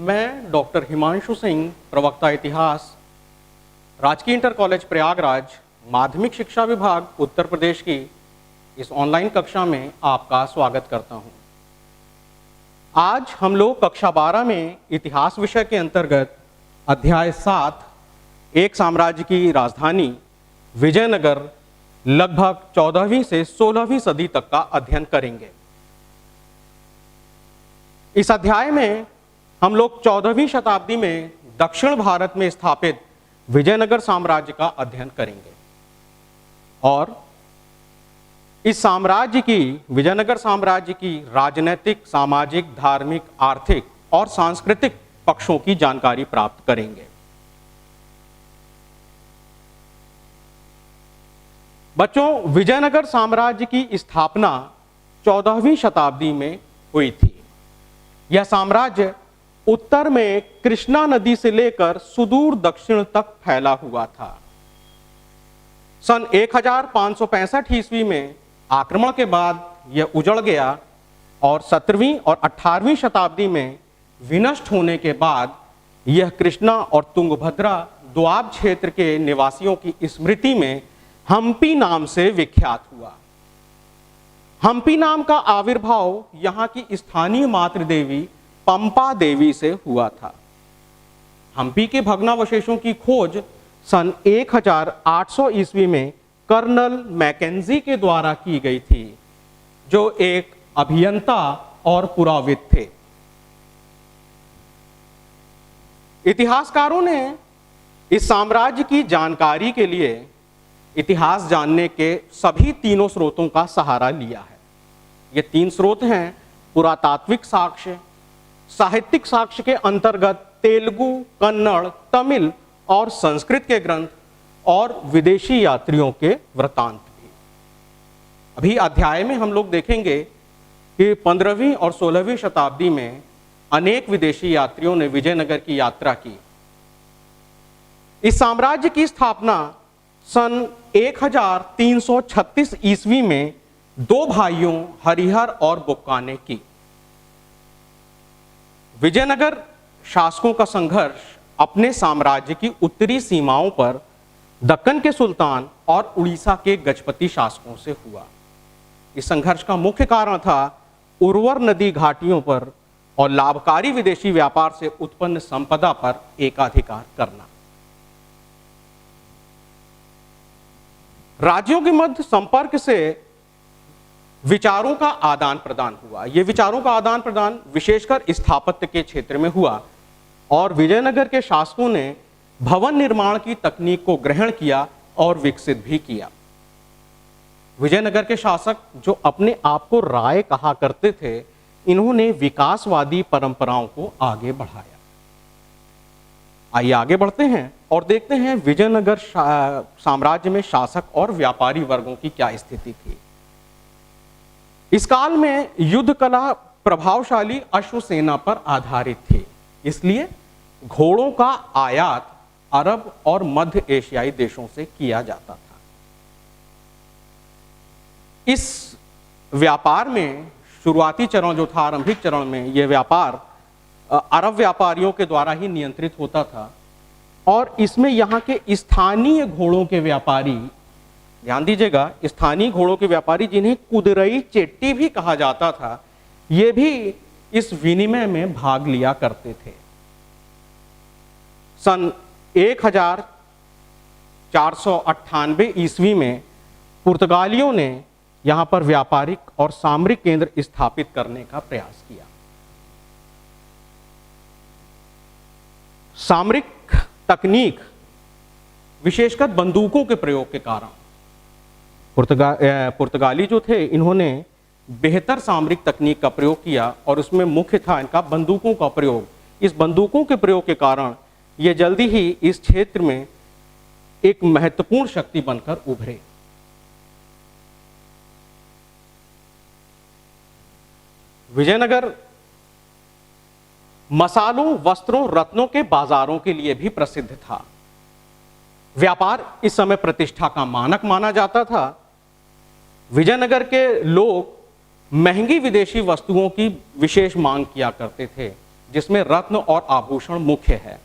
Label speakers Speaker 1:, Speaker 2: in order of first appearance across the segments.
Speaker 1: मैं डॉक्टर हिमांशु सिंह, प्रवक्ता इतिहास, राजकीय इंटर कॉलेज प्रयागराज, माध्यमिक शिक्षा विभाग उत्तर प्रदेश की इस ऑनलाइन कक्षा में आपका स्वागत करता हूं। आज हम लोग कक्षा 12 में इतिहास विषय के अंतर्गत अध्याय 7 एक साम्राज्य की राजधानी विजयनगर लगभग 14वीं से 16वीं सदी तक का अध्ययन करेंगे। इस अध्याय में हम लोग 14वीं शताब्दी में दक्षिण भारत में स्थापित विजयनगर साम्राज्य का अध्ययन करेंगे और इस साम्राज्य की, विजयनगर साम्राज्य की राजनैतिक, सामाजिक, धार्मिक, आर्थिक और सांस्कृतिक पक्षों की जानकारी प्राप्त करेंगे। बच्चों, विजयनगर साम्राज्य की स्थापना 14वीं शताब्दी में हुई थी। यह साम्राज्य उत्तर में कृष्णा नदी से लेकर सुदूर दक्षिण तक फैला हुआ था। सन 1565 ईस्वी में आक्रमण के बाद यह उजड़ गया और 17वीं और 18वीं शताब्दी में विनष्ट होने के बाद यह कृष्णा और तुंगभद्रा दोआब क्षेत्र के निवासियों की स्मृति में हम्पी नाम से विख्यात हुआ। हम्पी नाम का आविर्भाव यहाँ की स्थानीय मातृ देवी पंपा देवी से हुआ था। हम्पी के भग्नावशेषों की खोज सन 1800 ईस्वी में कर्नल मैकेंजी के द्वारा की गई थी, जो एक अभियंता और पुराविद थे। इतिहासकारों ने इस साम्राज्य की जानकारी के लिए इतिहास जानने के सभी तीनों स्रोतों का सहारा लिया है। ये तीन स्रोत हैं: पुरातात्विक साक्ष्य, साहित्यिक साक्ष्य के अंतर्गत तेलुगु, कन्नड़, तमिल और संस्कृत के ग्रंथ और विदेशी यात्रियों के वृत्तांत भी। अभी अध्याय में हम लोग देखेंगे कि 15वीं और 16वीं शताब्दी में अनेक विदेशी यात्रियों ने विजयनगर की यात्रा की। इस साम्राज्य की स्थापना सन 1336 ईस्वी में दो भाइयों हरिहर और बुक्का ने की। विजयनगर शासकों का संघर्ष अपने साम्राज्य की उत्तरी सीमाओं पर दक्कन के सुल्तान और उड़ीसा के गजपति शासकों से हुआ। इस संघर्ष का मुख्य कारण था उर्वर नदी घाटियों पर और लाभकारी विदेशी व्यापार से उत्पन्न संपदा पर एकाधिकार करना। राज्यों के मध्य संपर्क से विचारों का आदान प्रदान हुआ। यह विचारों का आदान प्रदान विशेषकर स्थापत्य के क्षेत्र में हुआ और विजयनगर के शासकों ने भवन निर्माण की तकनीक को ग्रहण किया और विकसित भी किया। विजयनगर के शासक, जो अपने आप को राय कहा करते थे, इन्होंने विकासवादी परंपराओं को आगे बढ़ाया। आइए आगे बढ़ते हैं और देखते हैं विजयनगर साम्राज्य में शासक और व्यापारी वर्गों की क्या स्थिति थी। इस काल में युद्ध कला प्रभावशाली अश्वसेना पर आधारित थी, इसलिए घोड़ों का आयात अरब और मध्य एशियाई देशों से किया जाता था। इस व्यापार में शुरुआती चरण जो था, आरंभिक चरण में, यह व्यापार अरब व्यापारियों के द्वारा ही नियंत्रित होता था और इसमें यहाँ के स्थानीय घोड़ों के व्यापारी, ध्यान दीजिएगा, स्थानीय घोड़ों के व्यापारी, जिन्हें कुदरई चेट्टी भी कहा जाता था, ये भी इस विनिमय में भाग लिया करते थे। सन 1498 ईस्वी में पुर्तगालियों ने यहां पर व्यापारिक और सामरिक केंद्र स्थापित करने का प्रयास किया। सामरिक तकनीक, विशेषकर बंदूकों के प्रयोग के कारण पुर्तगाली जो थे, इन्होंने बेहतर सामरिक तकनीक का प्रयोग किया और उसमें मुख्य था इनका बंदूकों का प्रयोग। इस बंदूकों के प्रयोग के कारण ये जल्दी ही इस क्षेत्र में एक महत्वपूर्ण शक्ति बनकर उभरे। विजयनगर मसालों, वस्त्रों, रत्नों के बाजारों के लिए भी प्रसिद्ध था। व्यापार इस समय प्रतिष्ठा का मानक माना जाता था। विजयनगर के लोग महंगी विदेशी वस्तुओं की विशेष मांग किया करते थे, जिसमें रत्न और आभूषण मुख्य है।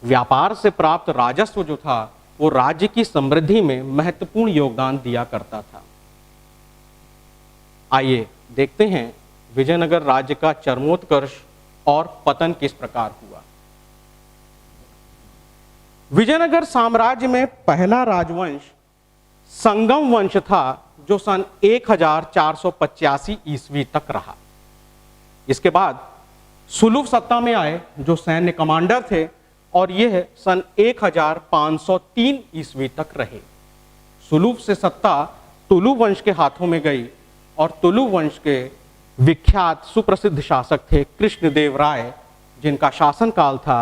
Speaker 1: व्यापार से प्राप्त राजस्व जो था वो राज्य की समृद्धि में महत्वपूर्ण योगदान दिया करता था। आइए देखते हैं विजयनगर राज्य का चरमोत्कर्ष और पतन किस प्रकार हुआ। विजयनगर साम्राज्य में पहला राजवंश संगम वंश था, जो सन 1485 ईस्वी तक रहा। इसके बाद सुलभ सत्ता में आए, जो सैन्य कमांडर थे, और यह सन 1503 ईस्वी तक रहे। सुलभ से सत्ता तुलु वंश के हाथों में गई और तुलु वंश के विख्यात सुप्रसिद्ध शासक थे कृष्णदेव राय, जिनका शासनकाल था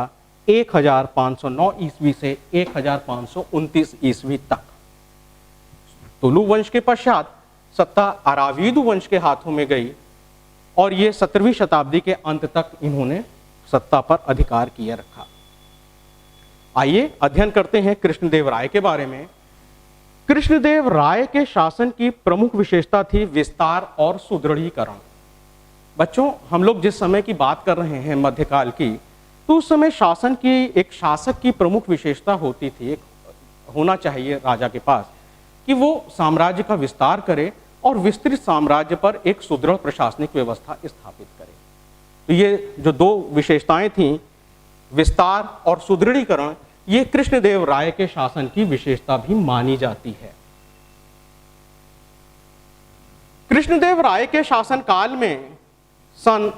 Speaker 1: 1509 ईस्वी से 1529 ईस्वी तक। तुलु वंश के पश्चात सत्ता अराविदु वंश के हाथों में गई और ये 17वीं शताब्दी के अंत तक इन्होंने सत्ता पर अधिकार किए रखा। आइए अध्ययन करते हैं कृष्णदेव राय के बारे में। कृष्णदेव राय के शासन की प्रमुख विशेषता थी विस्तार और सुदृढ़ीकरण। बच्चों, हम लोग जिस समय की बात कर रहे हैं मध्यकाल की, तो उस समय शासन की एक शासक की प्रमुख विशेषता होती थी, एक होना चाहिए राजा के पास, कि वो साम्राज्य का विस्तार करे और विस्तृत साम्राज्य पर एक सुदृढ़ प्रशासनिक व्यवस्था स्थापित करे। तो ये जो दो विशेषताएं थीं, विस्तार और सुदृढ़ीकरण, ये कृष्णदेव राय के शासन की विशेषता भी मानी जाती है। कृष्णदेव राय के शासनकाल में सन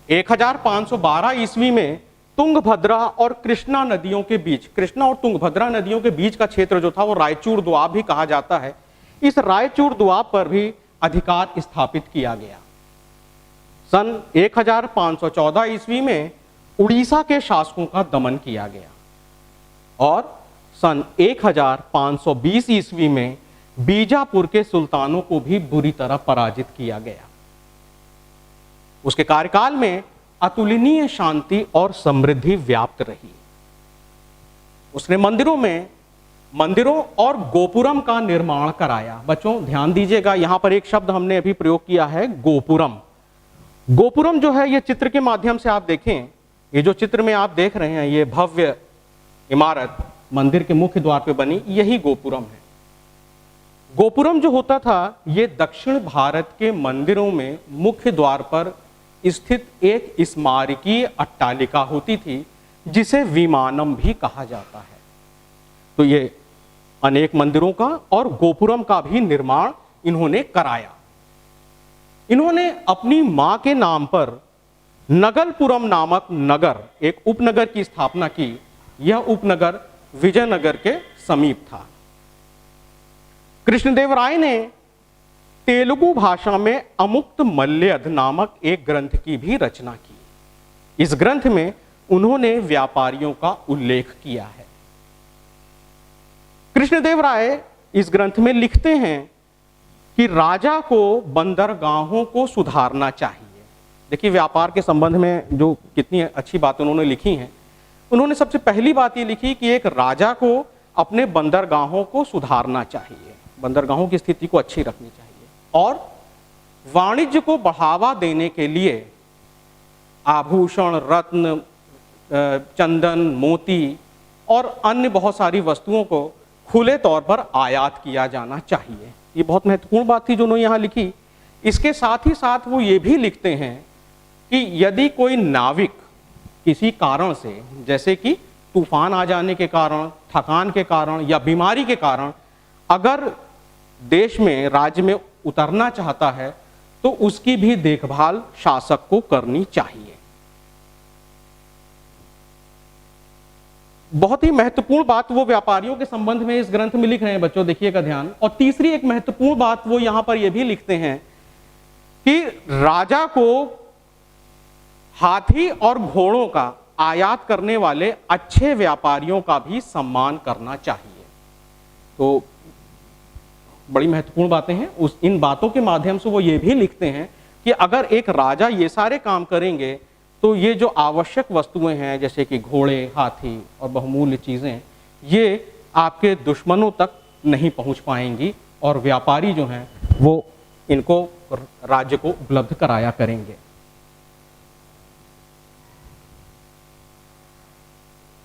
Speaker 1: 1512 ईस्वी में तुंगभद्रा और कृष्णा नदियों के बीच, कृष्णा और तुंगभद्रा नदियों के बीच का क्षेत्र जो था वो रायचूर दोआब भी कहा जाता है। इस रायचूर दोआब पर भी अधिकार स्थापित किया गया। सन 1514 ईस्वी में उड़ीसा के शासकों का दमन किया गया और सन 1520 ईस्वी में बीजापुर के सुल्तानों को भी बुरी तरह पराजित किया गया। उसके कार्यकाल में अतुलनीय शांति और समृद्धि व्याप्त रही। उसने मंदिरों और गोपुरम का निर्माण कराया। बच्चों ध्यान दीजिएगा, यहां पर एक शब्द हमने अभी प्रयोग किया है, गोपुरम। गोपुरम जो है, ये चित्र के माध्यम से आप देखें, ये जो चित्र में आप देख रहे हैं, ये भव्य इमारत मंदिर के मुख्य द्वार पे बनी, यही गोपुरम है। गोपुरम जो होता था, ये दक्षिण भारत के मंदिरों में मुख्य द्वार पर स्थित एक स्मारकीय अट्टालिका होती थी, जिसे विमानम भी कहा जाता है। तो ये अनेक मंदिरों का और गोपुरम का भी निर्माण इन्होंने कराया। इन्होंने अपनी मां के नाम पर नगलपुरम नामक नगर, एक उपनगर की स्थापना की। यह उपनगर विजयनगर के समीप था। कृष्णदेव राय ने तेलुगु भाषा में अमुक्त मल्यध नामक एक ग्रंथ की भी रचना की। इस ग्रंथ में उन्होंने व्यापारियों का उल्लेख किया है। कृष्णदेव राय इस ग्रंथ में लिखते हैं कि राजा को बंदरगाहों को सुधारना चाहिए। देखिए, व्यापार के संबंध में जो कितनी अच्छी बात उन्होंने लिखी हैं। उन्होंने सबसे पहली बात ये लिखी कि एक राजा को अपने बंदरगाहों को सुधारना चाहिए, बंदरगाहों की स्थिति को अच्छी रखनी चाहिए, और वाणिज्य को बढ़ावा देने के लिए आभूषण, रत्न, चंदन, मोती और अन्य बहुत सारी वस्तुओं को खुले तौर पर आयात किया जाना चाहिए। ये बहुत महत्वपूर्ण बात थी जो उन्होंने यहाँ लिखी। इसके साथ ही साथ वो ये भी लिखते हैं कि यदि कोई नाविक किसी कारण से, जैसे कि तूफान आ जाने के कारण, थकान के कारण या बीमारी के कारण, अगर देश में, राज्य में उतरना चाहता है, तो उसकी भी देखभाल शासक को करनी चाहिए। बहुत ही महत्वपूर्ण बात वो व्यापारियों के संबंध में इस ग्रंथ में लिख रहे हैं। बच्चों देखिएगा ध्यान। और तीसरी एक महत्वपूर्ण बात वो यहां पर ये भी लिखते हैं कि राजा को हाथी और घोड़ों का आयात करने वाले अच्छे व्यापारियों का भी सम्मान करना चाहिए। तो बड़ी महत्वपूर्ण बातें हैं। इन बातों के माध्यम से वो ये भी लिखते हैं कि अगर एक राजा ये सारे काम करेंगे तो ये जो आवश्यक वस्तुएं हैं, जैसे कि घोड़े, हाथी और बहुमूल्य चीजें, ये आपके दुश्मनों तक नहीं पहुंच पाएंगी और व्यापारी जो हैं वो इनको राज्य को उपलब्ध कराया करेंगे।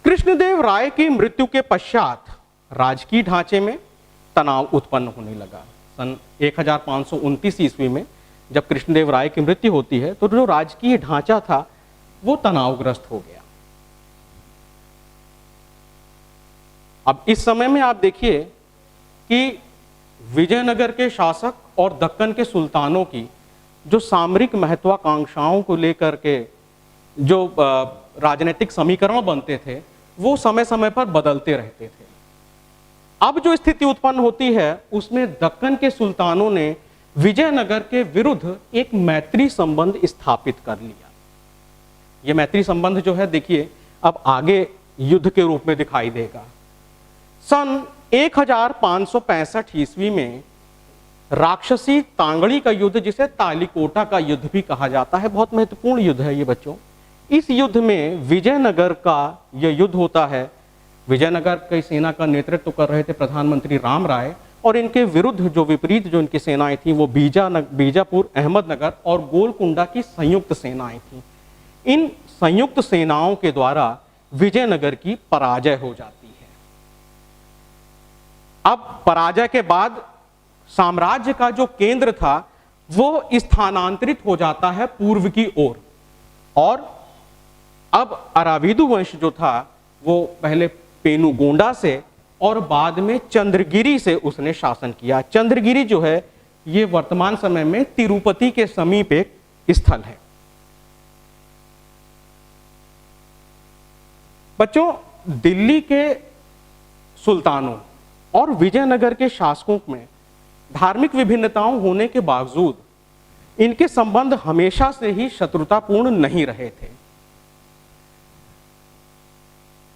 Speaker 1: कृष्णदेव राय की मृत्यु के पश्चात राजकीय ढांचे में तनाव उत्पन्न होने लगा। सन 1529 ईस्वी में जब कृष्णदेव राय की मृत्यु होती है तो जो राजकीय ढांचा था वो तनावग्रस्त हो गया। अब इस समय में आप देखिए कि विजयनगर के शासक और दक्कन के सुल्तानों की जो सामरिक महत्वाकांक्षाओं को लेकर के जो राजनीतिक समीकरण बनते थे वो समय समय पर बदलते रहते थे। अब जो स्थिति उत्पन्न होती है उसमें दक्कन के सुल्तानों ने विजयनगर के विरुद्ध एक मैत्री संबंध स्थापित कर लिया। यह मैत्री संबंध जो है देखिए अब आगे युद्ध के रूप में दिखाई देगा। सन 1565 ईस्वी में राक्षसी तांगड़ी का युद्ध, जिसे तालिकोटा का युद्ध भी कहा जाता है, बहुत महत्वपूर्ण युद्ध है ये बच्चों। इस युद्ध में विजयनगर का यह युद्ध होता है। विजयनगर की सेना का नेतृत्व कर रहे थे प्रधानमंत्री राम राय, और इनके विरुद्ध जो विपरीत जो इनकी सेनाएं थी वो बीजापुर, अहमदनगर और गोलकुंडा की संयुक्त सेनाएं थी। इन संयुक्त सेनाओं के द्वारा विजयनगर की पराजय हो जाती है। अब पराजय के बाद साम्राज्य का जो केंद्र था वो स्थानांतरित हो जाता है पूर्व की ओर, और अब अराविदु वंश जो था वो पहले पेनुगोंडा से और बाद में चंद्रगिरी से उसने शासन किया। चंद्रगिरी जो है ये वर्तमान समय में तिरुपति के समीप एक स्थल है। बच्चों, दिल्ली के सुल्तानों और विजयनगर के शासकों में धार्मिक विभिन्नताओं होने के बावजूद इनके संबंध हमेशा से ही शत्रुतापूर्ण नहीं रहे थे।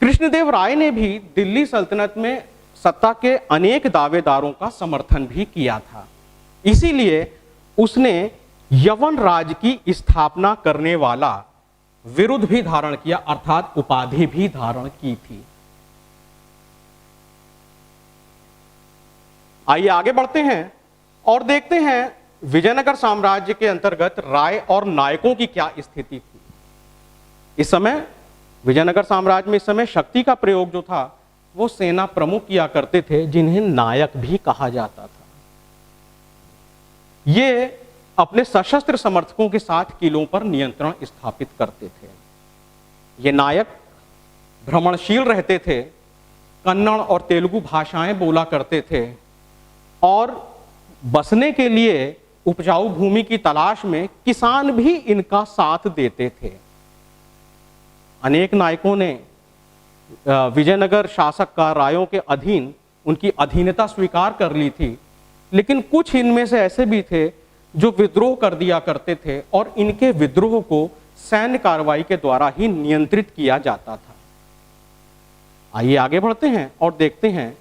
Speaker 1: कृष्णदेव राय ने भी दिल्ली सल्तनत में सत्ता के अनेक दावेदारों का समर्थन भी किया था। इसीलिए उसने यवन राज की स्थापना करने वाला विरुद्ध भी धारण किया, अर्थात उपाधि भी धारण की थी। आइए आगे बढ़ते हैं और देखते हैं विजयनगर साम्राज्य के अंतर्गत राय और नायकों की क्या स्थिति थी। इस समय विजयनगर साम्राज्य में इस समय शक्ति का प्रयोग जो था वो सेना प्रमुख किया करते थे, जिन्हें नायक भी कहा जाता था। ये अपने सशस्त्र समर्थकों के साथ किलों पर नियंत्रण स्थापित करते थे। ये नायक भ्रमणशील रहते थे, कन्नड़ और तेलुगु भाषाएं बोला करते थे और बसने के लिए उपजाऊ भूमि की तलाश में किसान भी इनका साथ देते थे। अनेक नायकों ने विजयनगर शासक का रायों के अधीन उनकी अधीनता स्वीकार कर ली थी, लेकिन कुछ इनमें से ऐसे भी थे जो विद्रोह कर दिया करते थे और इनके विद्रोह को सैन्य कार्रवाई के द्वारा ही नियंत्रित किया जाता था। आइए आगे बढ़ते हैं और देखते हैं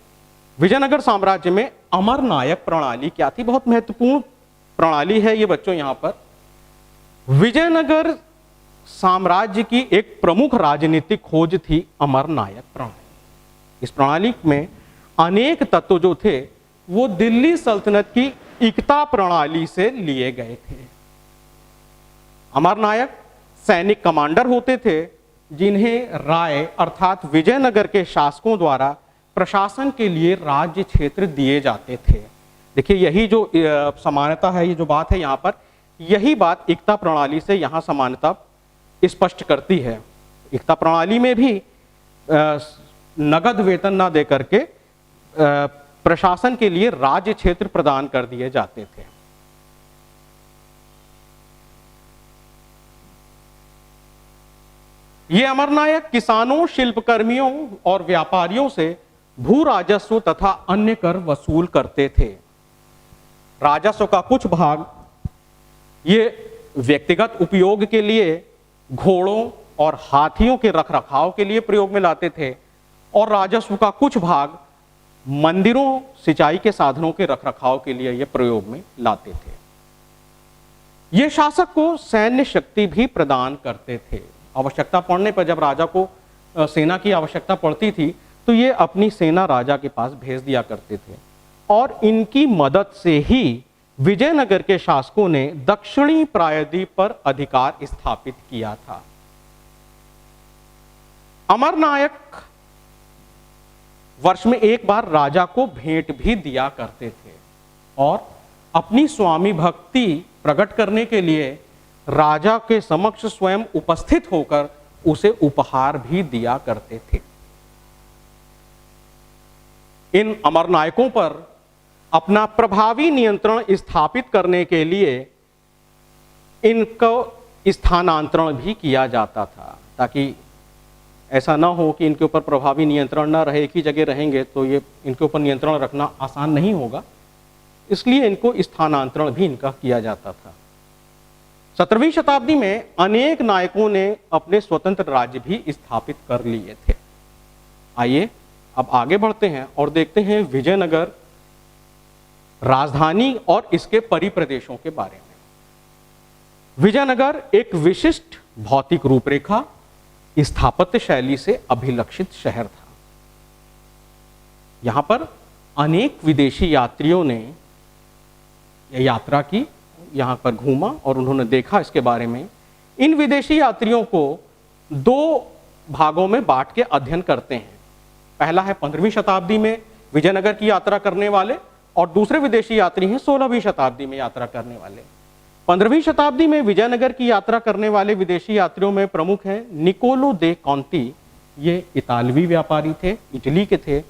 Speaker 1: विजयनगर साम्राज्य में अमर नायक प्रणाली क्या थी। बहुत महत्वपूर्ण प्रणाली है ये बच्चों। यहां पर विजयनगर साम्राज्य की एक प्रमुख राजनीतिक खोज थी अमर नायक प्रणाली। इस प्रणाली में अनेक तत्व जो थे वो दिल्ली सल्तनत की एकता प्रणाली से लिए गए थे। अमर नायक सैनिक कमांडर होते थे जिन्हें राय अर्थात विजयनगर के शासकों द्वारा प्रशासन के लिए राज्य क्षेत्र दिए जाते थे। देखिए यही जो समानता है, ये जो बात है यहाँ पर, यही बात एकता प्रणाली से यहाँ समानता स्पष्ट करती है। एकता प्रणाली में भी नगद वेतन ना दे करके प्रशासन के लिए राज्य क्षेत्र प्रदान कर दिए जाते थे। ये अमरनायक किसानों, शिल्पकर्मियों और व्यापारियों से भू राजस्व तथा अन्य कर वसूल करते थे। राजस्व का कुछ भाग ये व्यक्तिगत उपयोग के लिए घोड़ों और हाथियों के रखरखाव के लिए प्रयोग में लाते थे और राजस्व का कुछ भाग मंदिरों, सिंचाई के साधनों के रखरखाव के लिए ये प्रयोग में लाते थे। ये शासक को सैन्य शक्ति भी प्रदान करते थे। आवश्यकता पड़ने पर जब राजा को सेना की आवश्यकता पड़ती थी तो ये अपनी सेना राजा के पास भेज दिया करते थे और इनकी मदद से ही विजयनगर के शासकों ने दक्षिणी प्रायद्वीप पर अधिकार स्थापित किया था। अमरनायक वर्ष में एक बार राजा को भेंट भी दिया करते थे और अपनी स्वामी भक्ति प्रकट करने के लिए राजा के समक्ष स्वयं उपस्थित होकर उसे उपहार भी दिया करते थे। इन अमरनायकों पर अपना प्रभावी नियंत्रण स्थापित करने के लिए इनको स्थानांतरण भी किया जाता था, ताकि ऐसा ना हो कि इनके ऊपर प्रभावी नियंत्रण ना रहे, एक ही जगह रहेंगे तो ये इनके ऊपर नियंत्रण रखना आसान नहीं होगा, इसलिए इनको स्थानांतरण भी इनका किया जाता था। 17वीं शताब्दी में अनेक नायकों ने अपने स्वतंत्र राज्य भी स्थापित कर लिए थे। आइए अब आगे बढ़ते हैं और देखते हैं विजयनगर राजधानी और इसके परिप्रदेशों के बारे में। विजयनगर एक विशिष्ट भौतिक रूपरेखा, स्थापत्य शैली से अभिलक्षित शहर था। यहां पर अनेक विदेशी यात्रियों ने यात्रा की, यहां पर घूमा और उन्होंने देखा इसके बारे में। इन विदेशी यात्रियों को दो भागों में बांट के अध्ययन करते हैं। पहला है 15वीं शताब्दी में विजयनगर की यात्रा करने वाले और दूसरे विदेशी यात्री हैं 16वीं शताब्दी में यात्रा करने वाले। 15वीं शताब्दी में विजयनगर की यात्रा करने वाले विदेशी यात्रियों में प्रमुख हैं निकोलो दे कॉन्ती, ये इतालवी व्यापारी थे, इटली के थे।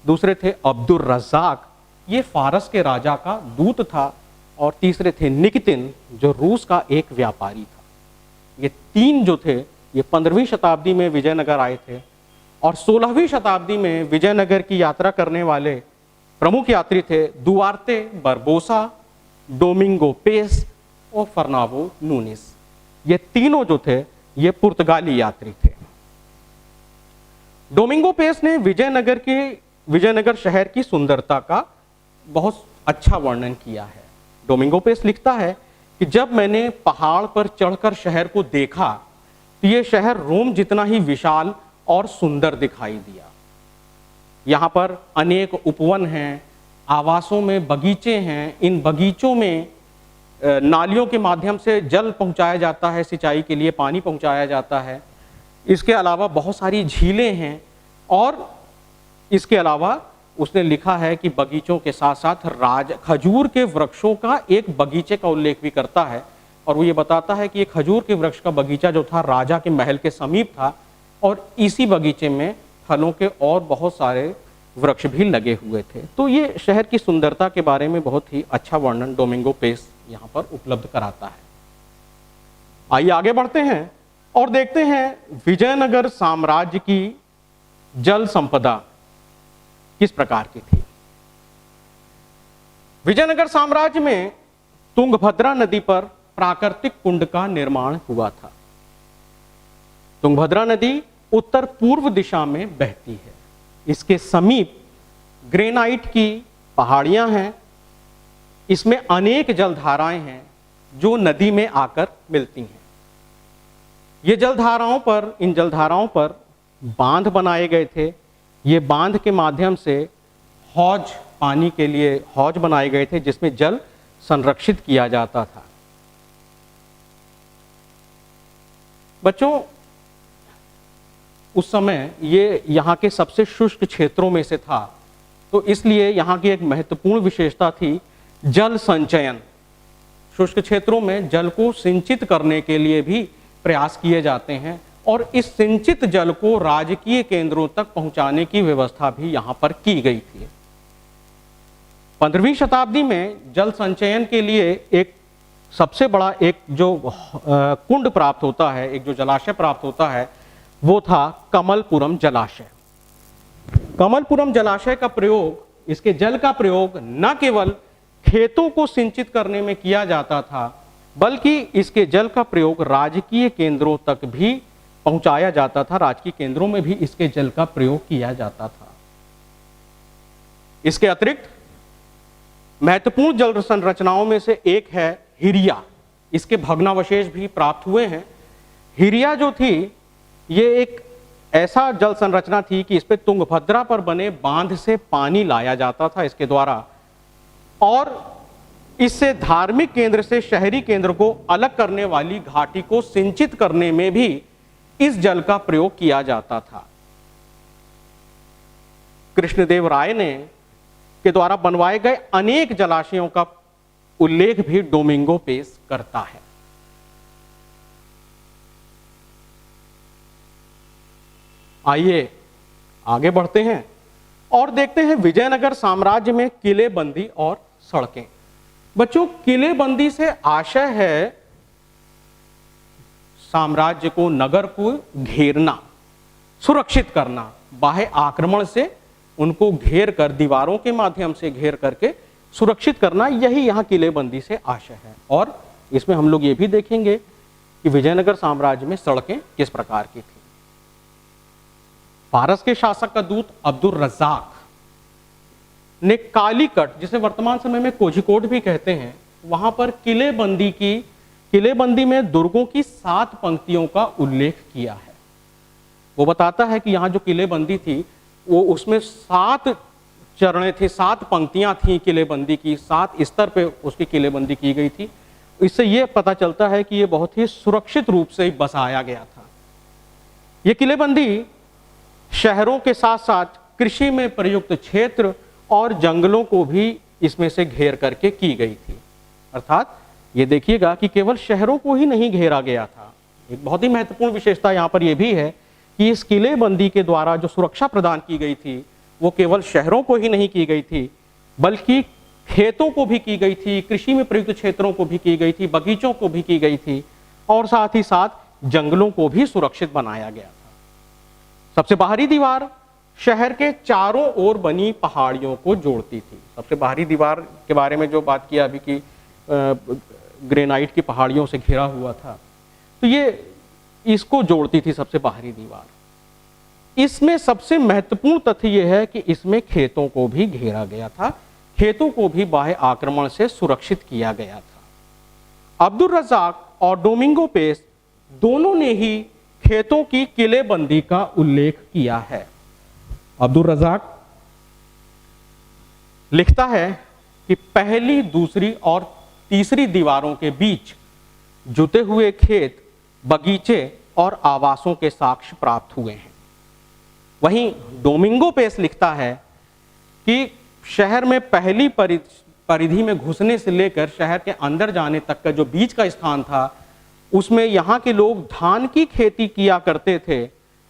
Speaker 1: दूसरे थे अब्दुल रज़ाक, ये फारस के राजा का दूत था। और तीसरे थे निकितिन, जो रूस का एक व्यापारी था। ये तीन जो थे ये 15वीं शताब्दी में विजयनगर आए थे और 16वीं शताब्दी में विजयनगर की यात्रा करने वाले प्रमुख यात्री थे दुआर्ते बरबोसा, डोमिंगो पेस और फर्नांडो नूनेस। ये तीनों जो थे ये पुर्तगाली यात्री थे। डोमिंगो पेस ने विजयनगर शहर की सुंदरता का बहुत अच्छा वर्णन किया है। डोमिंगो पेस लिखता है कि जब मैंने पहाड़ पर चढ़कर शहर को देखा तो ये शहर रोम जितना ही विशाल और सुंदर दिखाई दिया। यहाँ पर अनेक उपवन हैं, आवासों में बगीचे हैं, इन बगीचों में नालियों के माध्यम से जल पहुँचाया जाता है, सिंचाई के लिए पानी पहुँचाया जाता है। इसके अलावा बहुत सारी झीलें हैं और इसके अलावा उसने लिखा है कि बगीचों के साथ साथ खजूर के वृक्षों का एक बगीचे का उल्लेख भी करता है और वो ये बताता है कि ये खजूर के वृक्ष का बगीचा जो था राजा के महल के समीप था और इसी बगीचे में फलों के और बहुत सारे वृक्ष भी लगे हुए थे। तो ये शहर की सुंदरता के बारे में बहुत ही अच्छा वर्णन डोमिंगो पेस यहाँ पर उपलब्ध कराता है। आइए आगे बढ़ते हैं और देखते हैं विजयनगर साम्राज्य की जल संपदा किस प्रकार की थी। विजयनगर साम्राज्य में तुंगभद्रा नदी पर प्राकृतिक कुंड का निर्माण हुआ था। तुंगभद्रा नदी उत्तर पूर्व दिशा में बहती है। इसके समीप ग्रेनाइट की पहाड़ियां हैं। इसमें अनेक जलधाराएं हैं जो नदी में आकर मिलती हैं। इन जलधाराओं पर बांध बनाए गए थे। ये बांध के माध्यम से हौज, पानी के लिए हौज बनाए गए थे जिसमें जल संरक्षित किया जाता था। बच्चों, उस समय ये यहाँ के सबसे शुष्क क्षेत्रों में से था, तो इसलिए यहाँ की एक महत्वपूर्ण विशेषता थी जल संचयन। शुष्क क्षेत्रों में जल को सिंचित करने के लिए भी प्रयास किए जाते हैं और इस सिंचित जल को राजकीय केंद्रों तक पहुंचाने की व्यवस्था भी यहाँ पर की गई थी। 15वीं शताब्दी में जल संचयन के लिए एक सबसे बड़ा एक जो कुंड प्राप्त होता है, एक जो जलाशय प्राप्त होता है, वो था कमलपुरम जलाशय। कमलपुरम जलाशय का प्रयोग, इसके जल का प्रयोग न केवल खेतों को सिंचित करने में किया जाता था, बल्कि इसके जल का प्रयोग राजकीय केंद्रों तक भी पहुंचाया जाता था। राजकीय केंद्रों में भी इसके जल का प्रयोग किया जाता था। इसके अतिरिक्त महत्वपूर्ण जल संरचनाओं में से एक है हिरिया। इसके भग्नावशेष भी प्राप्त हुए हैं। हिरिया जो थी ये एक ऐसा जल संरचना थी कि इस पे तुंगभद्रा पर बने बांध से पानी लाया जाता था इसके द्वारा, और इससे धार्मिक केंद्र से शहरी केंद्र को अलग करने वाली घाटी को सिंचित करने में भी इस जल का प्रयोग किया जाता था। कृष्णदेव राय ने के द्वारा बनवाए गए अनेक जलाशयों का उल्लेख भी डोमिंगो पेस करता है। आइए आगे बढ़ते हैं और देखते हैं विजयनगर साम्राज्य में किलेबंदी और सड़कें। बच्चों, किलेबंदी से आशय है साम्राज्य को, नगर को घेरना, सुरक्षित करना, बाह्य आक्रमण से उनको घेर कर, दीवारों के माध्यम से घेर करके सुरक्षित करना, यही यहां किलेबंदी से आशय है। और इसमें हम लोग ये भी देखेंगे कि विजयनगर साम्राज्य में सड़कें किस प्रकार की थी। फारस के शासक का दूत अब्दुल रज़ाक ने कालीकट, जिसे वर्तमान समय में कोझिकोड भी कहते हैं, वहां पर किलेबंदी में दुर्गों की 7 पंक्तियों का उल्लेख किया है। वो बताता है कि यहाँ जो किलेबंदी थी वो उसमें 7 चरणें थी, 7 पंक्तियां थी किलेबंदी की, 7 स्तर पे उसकी किलेबंदी की गई थी। इससे ये पता चलता है कि ये बहुत ही सुरक्षित रूप से बसाया गया था। ये किलेबंदी शहरों के साथ साथ कृषि में प्रयुक्त क्षेत्र और जंगलों को भी इसमें से घेर करके की गई थी। अर्थात ये देखिएगा कि केवल शहरों को ही नहीं घेरा गया था। एक बहुत ही महत्वपूर्ण विशेषता यहाँ पर यह भी है कि इस किलेबंदी के द्वारा जो सुरक्षा प्रदान की गई थी वो केवल शहरों को ही नहीं की गई थी, बल्कि खेतों को भी की गई थी, कृषि में प्रयुक्त क्षेत्रों को भी की गई थी, बगीचों को भी की गई थी, और साथ ही साथ जंगलों को भी सुरक्षित बनाया गया था। सबसे बाहरी दीवार शहर के चारों ओर बनी पहाड़ियों को जोड़ती थी। सबसे बाहरी दीवार के बारे में जो बात किया अभी की ग्रेनाइट की पहाड़ियों से घिरा हुआ था, तो ये इसको जोड़ती थी सबसे बाहरी दीवार। इसमें सबसे महत्वपूर्ण तथ्य यह है कि इसमें खेतों को भी घेरा गया था, खेतों को भी बाह्य आक्रमण से सुरक्षित किया गया था। अब्दुल रज़ाक और डोमिंगो पेस दोनों ने ही खेतों की किलेबंदी का उल्लेख किया है। अब्दुल रज़ाक लिखता है कि पहली, दूसरी और तीसरी दीवारों के बीच जुते हुए खेत, बगीचे और आवासों के साक्ष्य प्राप्त हुए हैं। वहीं डोमिंगो पेस लिखता है कि शहर में पहली परिधि में घुसने से लेकर शहर के अंदर जाने तक का जो बीच का स्थान था, उसमें यहाँ के लोग धान की खेती किया करते थे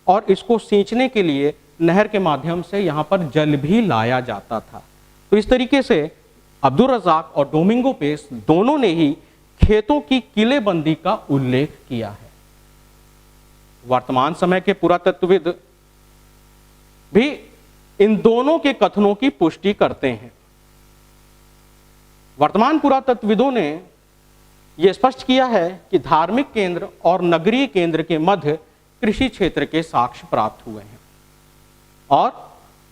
Speaker 1: और इसको सींचने के लिए नहर के माध्यम से यहाँ पर जल भी लाया जाता था। तो इस तरीके से अब्दुल रज़ाक और डोमिंगो पेस दोनों ने ही खेतों की किलेबंदी का उल्लेख किया है। वर्तमान समय के पुरातत्वविद भी इन दोनों के कथनों की पुष्टि करते हैं। वर्तमान पुरातत्वविदों ने यह स्पष्ट किया है कि धार्मिक केंद्र और नगरीय केंद्र के मध्य कृषि क्षेत्र के साक्ष्य प्राप्त हुए हैं और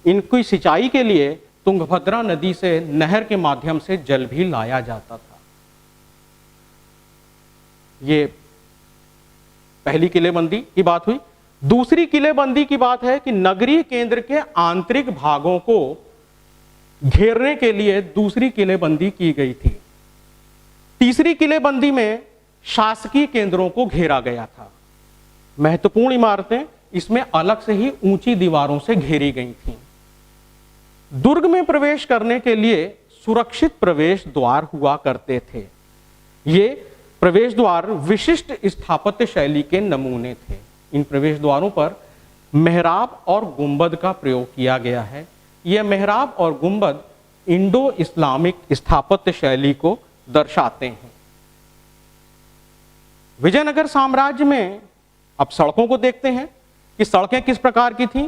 Speaker 1: इनकी सिंचाई के लिए तुंगभद्रा नदी से नहर के माध्यम से जल भी लाया जाता था। ये पहली किलेबंदी की बात हुई। दूसरी किलेबंदी की बात है कि नगरीय केंद्र के आंतरिक भागों को घेरने के लिए दूसरी किलेबंदी की गई थी। तीसरी किलेबंदी में शासकीय केंद्रों को घेरा गया था। महत्वपूर्ण इमारतें इसमें अलग से ही ऊंची दीवारों से घेरी गई थीं। दुर्ग में प्रवेश करने के लिए सुरक्षित प्रवेश द्वार हुआ करते थे। ये प्रवेश द्वार विशिष्ट स्थापत्य शैली के नमूने थे। इन प्रवेश द्वारों पर मेहराब और गुंबद का प्रयोग किया गया है। यह मेहराब और गुंबद इंडो इस्लामिक स्थापत्य शैली को दर्शाते हैं। विजयनगर साम्राज्य में अब सड़कों को देखते हैं कि सड़कें किस प्रकार की थीं।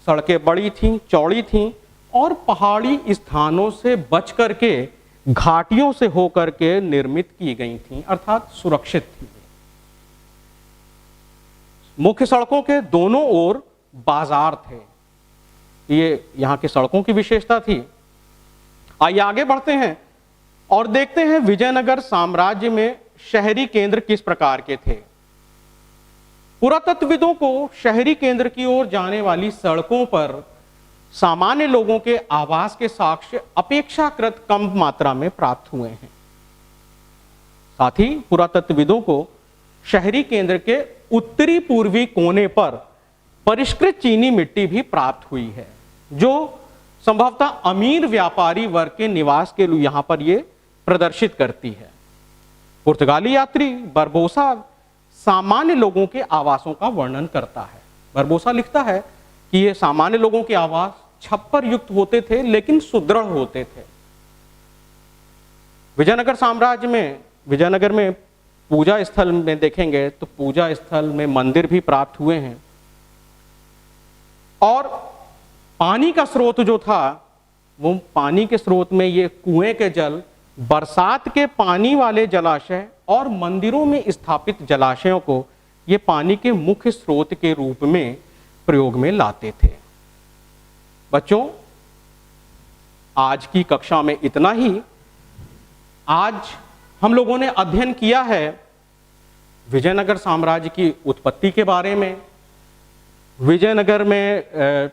Speaker 1: सड़कें बड़ी थीं, चौड़ी थीं और पहाड़ी स्थानों से बच करके घाटियों से होकर के निर्मित की गई थीं, अर्थात सुरक्षित थीं। मुख्य सड़कों के दोनों ओर बाजार थे। ये यहां की सड़कों की विशेषता थी। आइए आगे बढ़ते हैं और देखते हैं विजयनगर साम्राज्य में शहरी केंद्र किस प्रकार के थे। पुरातत्वविदों को शहरी केंद्र की ओर जाने वाली सड़कों पर सामान्य लोगों के आवास के साक्ष्य अपेक्षाकृत कम मात्रा में प्राप्त हुए हैं। साथ ही पुरातत्वविदों को शहरी केंद्र के उत्तरी पूर्वी कोने पर परिष्कृत चीनी मिट्टी भी प्राप्त हुई है, जो संभवतः अमीर व्यापारी वर्ग के निवास के लिए यहां पर यह प्रदर्शित करती है। पुर्तगाली यात्री बरबोसा सामान्य लोगों के आवासों का वर्णन करता है। बरबोसा लिखता है कि ये सामान्य लोगों के आवास छप्पर युक्त होते थे, लेकिन सुदृढ़ होते थे। विजयनगर साम्राज्य में, विजयनगर में पूजा स्थल में देखेंगे तो पूजा स्थल में मंदिर भी प्राप्त हुए हैं, और पानी का स्रोत जो था वो पानी के स्रोत में ये कुएं के जल, बरसात के पानी वाले जलाशय और मंदिरों में स्थापित जलाशयों को ये पानी के मुख्य स्रोत के रूप में प्रयोग में लाते थे। बच्चों, आज की कक्षा में इतना ही। आज हम लोगों ने अध्ययन किया है विजयनगर साम्राज्य की उत्पत्ति के बारे में, विजयनगर में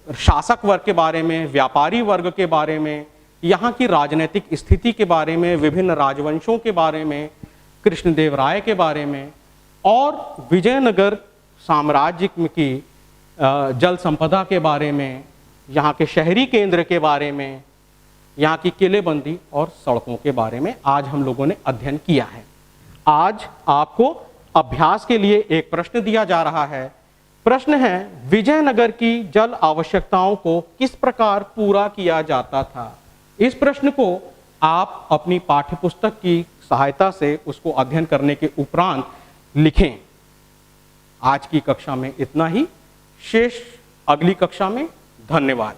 Speaker 1: शासक वर्ग के बारे में, व्यापारी वर्ग के बारे में, यहाँ की राजनीतिक स्थिति के बारे में, विभिन्न राजवंशों के बारे में, कृष्णदेवराय के बारे में, और विजयनगर साम्राज्य की जल संपदा के बारे में, यहाँ के शहरी केंद्र के बारे में, यहाँ की किलेबंदी और सड़कों के बारे में आज हम लोगों ने अध्ययन किया है। आज आपको अभ्यास के लिए एक प्रश्न दिया जा रहा है। प्रश्न है, विजयनगर की जल आवश्यकताओं को किस प्रकार पूरा किया जाता था? इस प्रश्न को आप अपनी पाठ्यपुस्तक की सहायता से उसको अध्ययन करने के उपरांत लिखें। आज की कक्षा में इतना ही, शेष अगली कक्षा में। धन्यवाद।